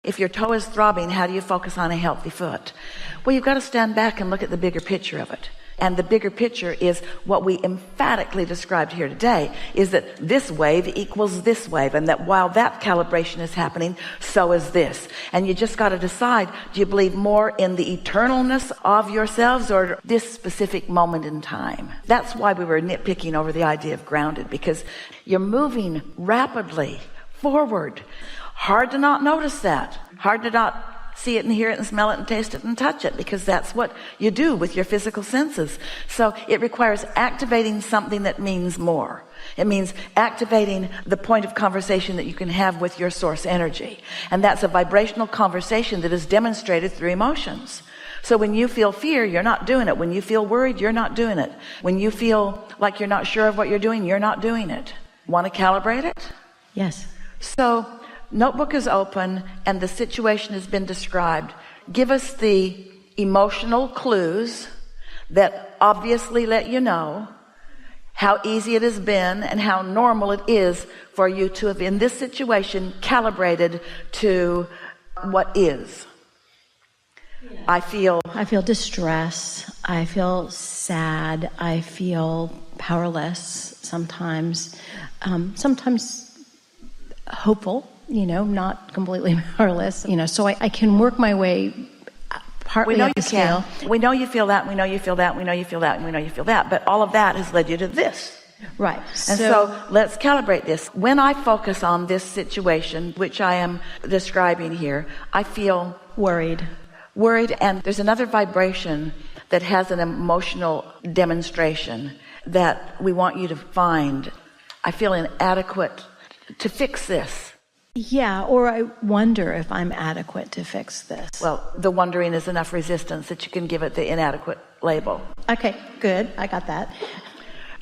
If your toe is throbbing, how do you focus on a healthy foot? Well, you've got to stand back and look at the bigger picture of it. And the bigger picture is what we emphatically described here today, is that this wave equals this wave, and that while that calibration is happening, so is this. And you just got to decide, do you believe more in the eternalness of yourselves or this specific moment in time? That's why we were nitpicking over the idea of grounded, because you're moving rapidly forward. Hard to not notice that. Hard to not see it and hear it and smell it and taste it and touch it, because that's what you do with your physical senses. So it requires activating something that means more. It means activating the point of conversation that you can have with your source energy. And that's a vibrational conversation that is demonstrated through emotions. So when you feel fear, you're not doing it. When you feel worried, you're not doing it. When you feel like you're not sure of what you're doing, you're not doing it. Want to calibrate it? Yes. So notebook is open and the situation has been described. Give us the emotional clues that obviously let you know how easy it has been and how normal it is for you to have, in this situation, calibrated to what is. I feel distress. I feel sad. I feel powerless sometimes. Sometimes hopeful. Not completely powerless, so I can work my way partly up the scale. We know you feel that, we know you feel that, we know you feel that, and we know you feel that, but all of that has led you to this. Right. And so let's calibrate this. When I focus on this situation, which I am describing here, I feel worried, and there's another vibration that has an emotional demonstration that we want you to find. I feel inadequate to fix this. Yeah, or I wonder if I'm adequate to fix this. Well, the wondering is enough resistance that you can give it the inadequate label. Okay, good. I got that.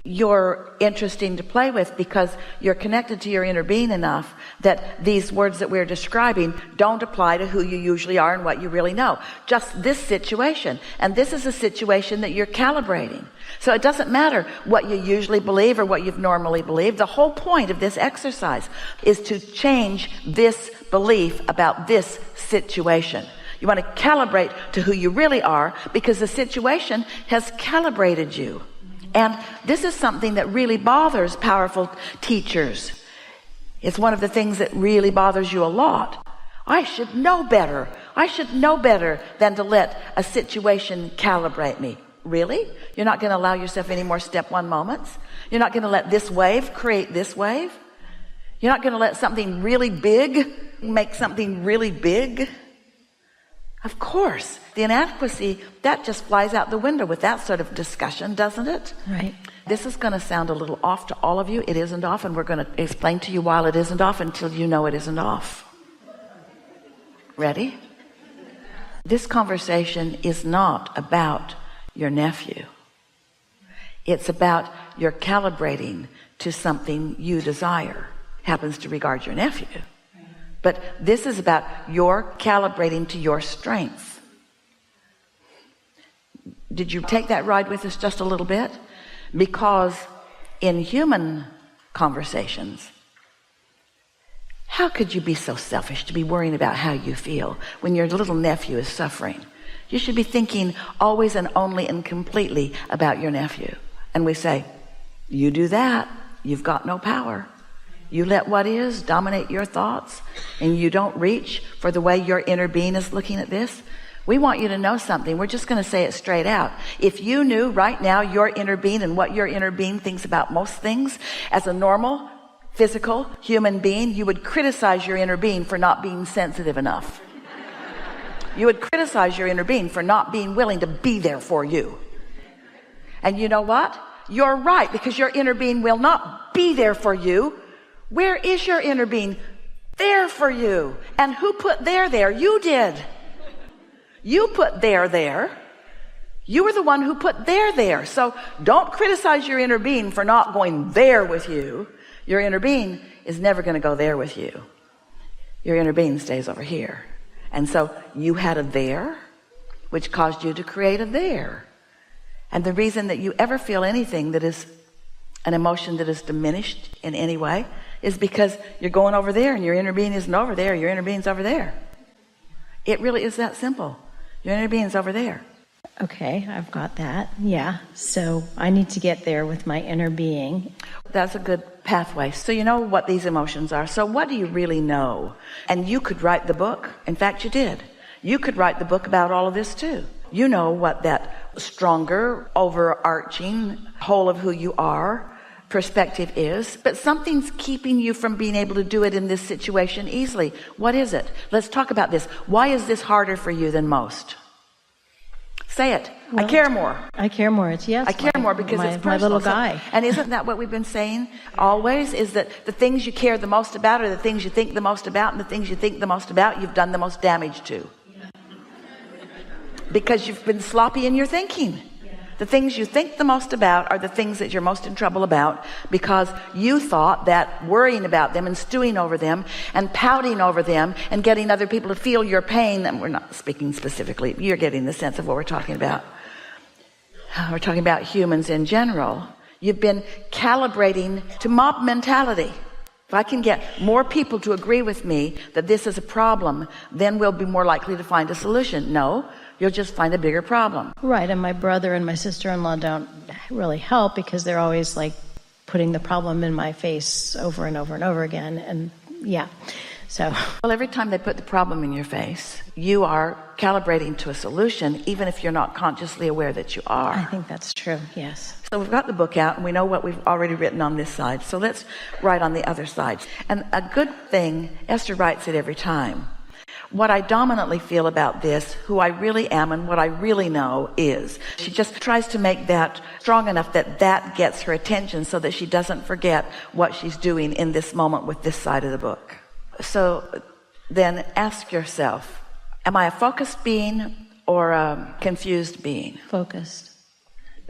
You're interesting to play with because you're connected to your inner being enough that these words that we're describing don't apply to who you usually are and what you really know. Just this situation. And this is a situation that you're calibrating. So it doesn't matter what you usually believe or what you've normally believed. The whole point of this exercise is to change this belief about this situation. You want to calibrate to who you really are because the situation has calibrated you. And this is something that really bothers powerful teachers. It's one of the things that really bothers you a lot. I should know better. I should know better than to let a situation calibrate me. Really? You're not going to allow yourself any more step one moments? You're not going to let this wave create this wave? You're not going to let something really big make something really big? Of course. The inadequacy, that just flies out the window with that sort of discussion, doesn't it? Right. This is going to sound a little off to all of you. It isn't off, and we're going to explain to you why it isn't off until you know it isn't off. Ready? This conversation is not about your nephew. It's about your calibrating to something you desire. Happens to regard your nephew. But this is about your calibrating to your strength. Did you take that ride with us just a little bit? Because in human conversations, how could you be so selfish to be worrying about how you feel when your little nephew is suffering? You should be thinking always and only and completely about your nephew. And we say, you do that, you've got no power. You let what is dominate your thoughts, and you don't reach for the way your inner being is looking at this. We want you to know something. We're just going to say it straight out. If you knew right now your inner being and what your inner being thinks about most things, as a normal, physical, human being, you would criticize your inner being for not being sensitive enough. You would criticize your inner being for not being willing to be there for you. And you know what? You're right, because your inner being will not be there for you. Where is your inner being? There for you. And who put there? You did. You put there. You were the one who put there. So don't criticize your inner being for not going there with you. Your inner being is never going to go there with you. Your inner being stays over here. And so you had a there, which caused you to create a there. And the reason that you ever feel anything that is an emotion that is diminished in any way is because you're going over there and your inner being isn't over there. Your inner being's over there. It really is that simple. Your inner being's over there. Okay, I've got that. Yeah. So I need to get there with my inner being. That's a good pathway. So you know what these emotions are. So what do you really know? And you could write the book. In fact, you did. You could write the book about all of this too. You know what that stronger, overarching whole of who you are perspective is, but something's keeping you from being able to do it in this situation easily. What is it? Let's talk about this. Why is this harder for you than most? Say it. Well, I care more. I care more. It's yes. I care more because it's personal. My little guy. And isn't that what we've been saying always? Is that the things you care the most about are the things you think the most about, and the things you think the most about you've done the most damage to. Because you've been sloppy in your thinking. The things you think the most about are the things that you're most in trouble about, because you thought that worrying about them and stewing over them and pouting over them and getting other people to feel your pain, and we're not speaking specifically, you're getting the sense of what we're talking about. We're talking about humans in general. You've been calibrating to mob mentality. If I can get more people to agree with me that this is a problem, then we'll be more likely to find a solution. No, you'll just find a bigger problem. Right, and my brother and my sister-in-law don't really help because they're always like putting the problem in my face over and over and over again. And yeah, so. Well, every time they put the problem in your face, you are calibrating to a solution, even if you're not consciously aware that you are. I think that's true, yes. So we've got the book out and we know what we've already written on this side. So let's write on the other side. And a good thing, Esther writes it every time. What I dominantly feel about this, who I really am and what I really know is, she just tries to make that strong enough that that gets her attention so that she doesn't forget what she's doing in this moment with this side of the book. So then ask yourself, am I a focused being or a confused being? Focused.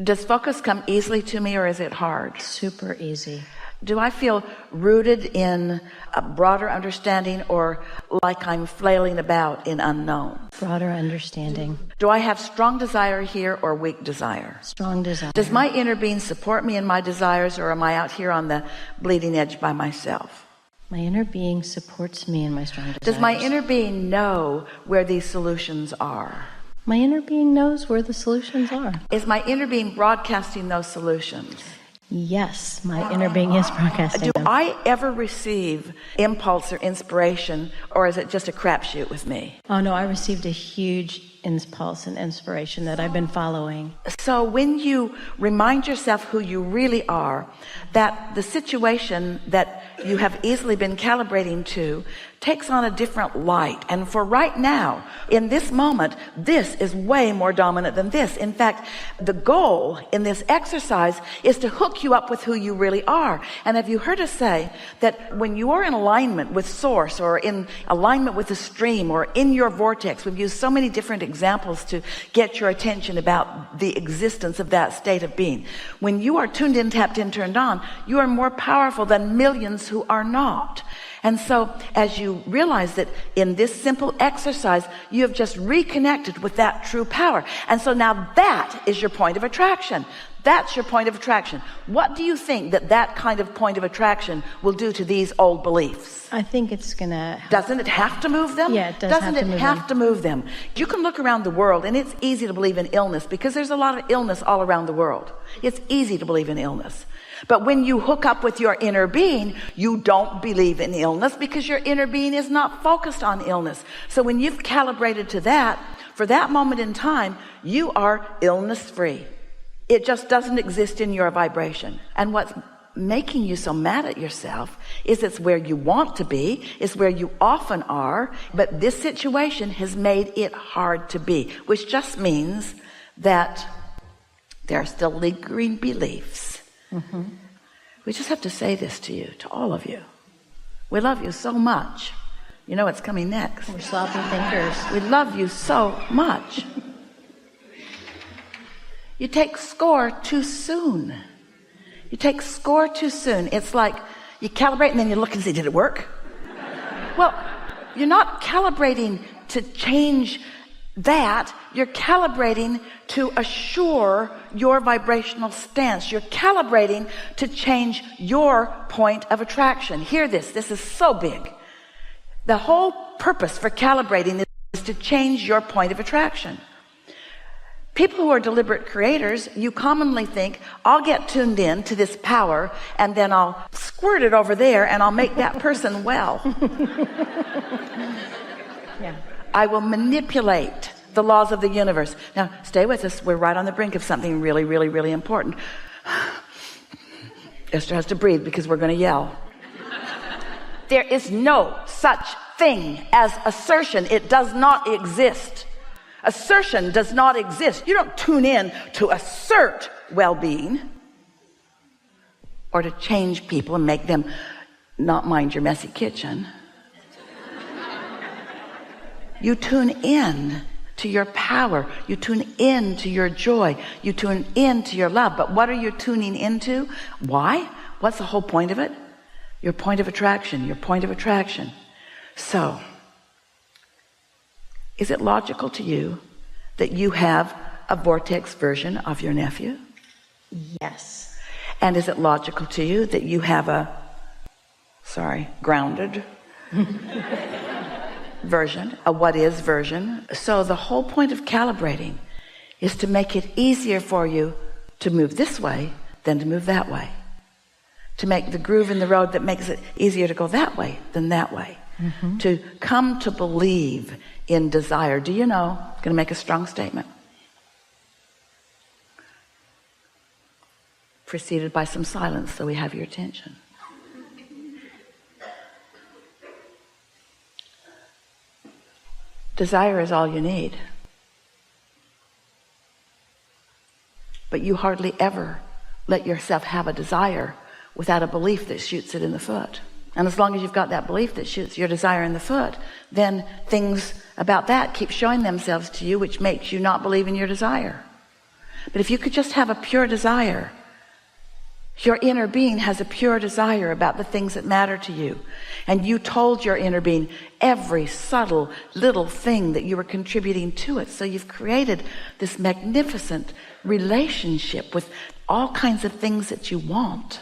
Does focus come easily to me, or is it hard? Super easy. Do I feel rooted in a broader understanding, or like I'm flailing about in unknown? Broader understanding. Do I have strong desire here or weak desire? Strong desire. Does my inner being support me in my desires, or am I out here on the bleeding edge by myself? My inner being supports me in my strong desires. Does my inner being know where these solutions are? My inner being knows where the solutions are. Is my inner being broadcasting those solutions? Yes, my inner being is broadcasting them. Do I ever receive impulse or inspiration, or is it just a crapshoot with me? Oh no, I received a huge impulse and inspiration that I've been following. So when you remind yourself who you really are, that the situation that you have easily been calibrating to takes on a different light. And for right now, in this moment, this is way more dominant than this. In fact, the goal in this exercise is to hook you up with who you really are. And have you heard us say that when you are in alignment with source, or in alignment with the stream, or in your vortex, we've used so many different examples to get your attention about the existence of that state of being. When you are tuned in, tapped in, turned on, you are more powerful than millions who are not. And so as you realize that in this simple exercise, you have just reconnected with that true power. And so now that is your point of attraction. That's your point of attraction. What do you think that that kind of point of attraction will do to these old beliefs? I think it's going to... Doesn't it have to move them? Yeah, it does Doesn't have to move it have them. to move them? You can look around the world, and it's easy to believe in illness because there's a lot of illness all around the world. It's easy to believe in illness. But when you hook up with your inner being, you don't believe in illness because your inner being is not focused on illness. So when you've calibrated to that, for that moment in time, you are illness-free. It just doesn't exist in your vibration. And what's making you so mad at yourself is it's where you want to be, it's where you often are, but this situation has made it hard to be, which just means that there are still lingering beliefs. Mm-hmm. We just have to say this to you, to all of you. We love you so much. You know what's coming next. We're sloppy thinkers. We love you so much. You take score too soon. You take score too soon. It's like you calibrate and then you look and see, did it work? Well, you're not calibrating to change that. You're calibrating to assure your vibrational stance. You're calibrating to change your point of attraction. Hear this. This is so big. The whole purpose for calibrating is to change your point of attraction. People who are deliberate creators, you commonly think, I'll get tuned in to this power and then I'll squirt it over there and I'll make that person well. Yeah. I will manipulate the laws of the universe. Now, stay with us. We're right on the brink of something really, really, really important. Esther has to breathe because we're going to yell. There is no such thing as assertion. It does not exist. Assertion does not exist. You don't tune in to assert well-being or to change people and make them not mind your messy kitchen. You tune in to your power. You tune in to your joy. You tune in to your love. But what are you tuning into? Why? What's the whole point of it? Your point of attraction. Your point of attraction. So, is it logical to you that you have a vortex version of your nephew? Yes. And is it logical to you that you have a, grounded version, a what is version? So the whole point of calibrating is to make it easier for you to move this way than to move that way. To make the groove in the road that makes it easier to go that way than that way. Mm-hmm. To come to believe in desire. Do you know, I'm going to make a strong statement, preceded by some silence so we have your attention. Desire is all you need. But you hardly ever let yourself have a desire without a belief that shoots it in the foot. And as long as you've got that belief that shoots your desire in the foot, then things about that keep showing themselves to you, which makes you not believe in your desire. But if you could just have a pure desire, your inner being has a pure desire about the things that matter to you. And you told your inner being every subtle little thing that you were contributing to it. So you've created this magnificent relationship with all kinds of things that you want.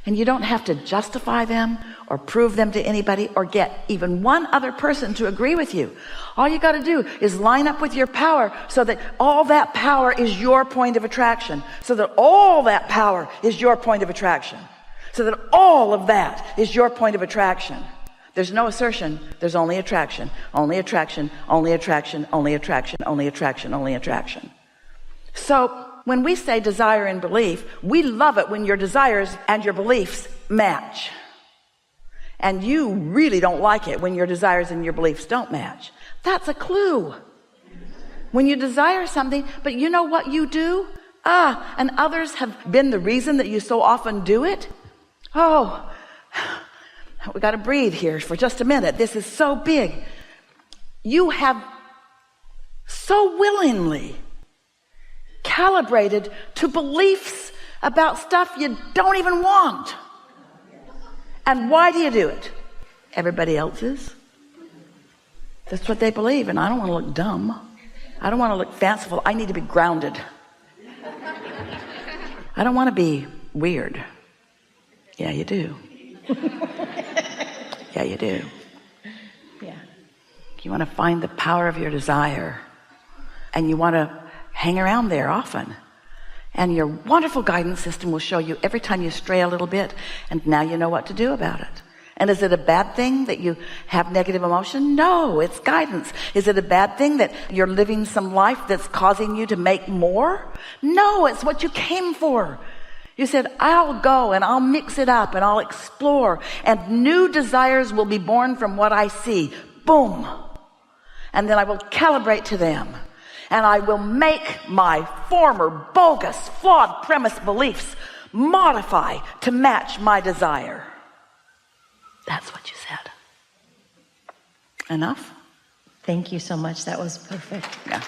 And you don't have to justify them or prove them to anybody or get even one other person to agree with you. All you got to do is line up with your power so that all that power is your point of attraction. So that all that power is your point of attraction. So that all of that is your point of attraction. There's no assertion. There's only attraction. Only attraction. Only attraction. Only attraction. Only attraction. Only attraction. So when we say desire and belief, we love it when your desires and your beliefs match. And you really don't like it when your desires and your beliefs don't match. That's a clue. When you desire something, but you know what you do? And others have been the reason that you so often do it. Oh, we got to breathe here for just a minute. This is so big. You have so willingly calibrated to beliefs about stuff you don't even want. And why do you do it? Everybody else's. That's what they believe, and I don't want to look dumb. I don't want to look fanciful. I need to be grounded. I don't want to be weird. Yeah, you do. Yeah, you do. Yeah. You want to find the power of your desire, and you want to hang around there often. And your wonderful guidance system will show you every time you stray a little bit, and now you know what to do about it. And is it a bad thing that you have negative emotion? No, it's guidance. Is it a bad thing that you're living some life that's causing you to make more? No, it's what you came for. You said, I'll go and I'll mix it up and I'll explore, and new desires will be born from what I see. Boom. And then I will calibrate to them. And I will make my former bogus, flawed premise beliefs modify to match my desire. That's what you said. Enough? Thank you so much. That was perfect. Yeah.